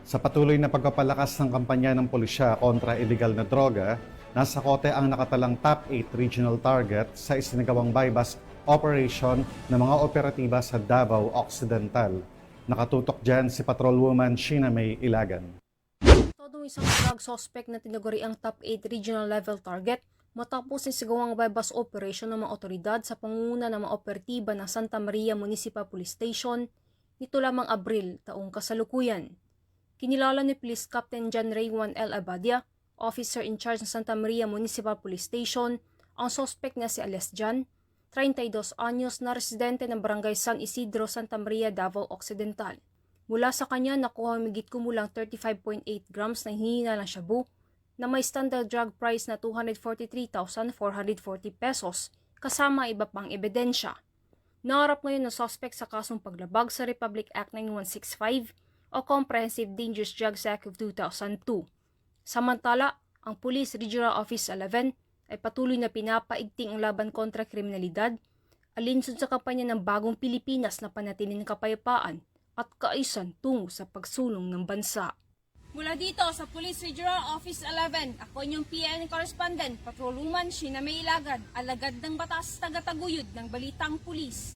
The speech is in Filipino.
Sa patuloy na pagpapalakas ng kampanya ng pulisya kontra illegal na droga, nasa kote ang nakatalang top 8 regional target sa isinagawang bypass operation ng mga operatiba sa Davao Occidental. Nakatutok dyan si Patrolwoman Sheena May Ilagan. Todong isang drug suspect na tinaguri ang top 8 regional level target matapos ng sigawang bypass operation ng mga otoridad sa pangunguna ng mga operatiba ng Santa Maria Municipal Police Station nito lamang Abril taong kasalukuyan. Kinilala ni Police Captain John Raywan L. Abadia, officer in charge ng Santa Maria Municipal Police Station, ang suspect na si Alias Jan, 32 anyos na residente ng Barangay San Isidro, Santa Maria, Davao Occidental. Mula sa kanya nakuha higit kumulang 35.8 grams na hinihinala ng shabu na may standard drug price na 243,440 pesos kasama iba pang ebidensya. Naharap ngayon ng suspect sa kasong paglabag sa Republic Act 9165 o Comprehensive Dangerous Drugs Act of 2002. Samantala, ang Police Regional Office 11 ay patuloy na pinapaigting ang laban kontra kriminalidad alinsun sa kampanya ng Bagong Pilipinas na panatilihin ng kapayapaan at kaayusan tungo sa pagsulong ng bansa. Mula dito sa Police Regional Office 11, ako inyong PN Correspondent, Patrolwoman Sheena May Ilagan, alagad ng batas tagataguyod ng Balitang Pulis.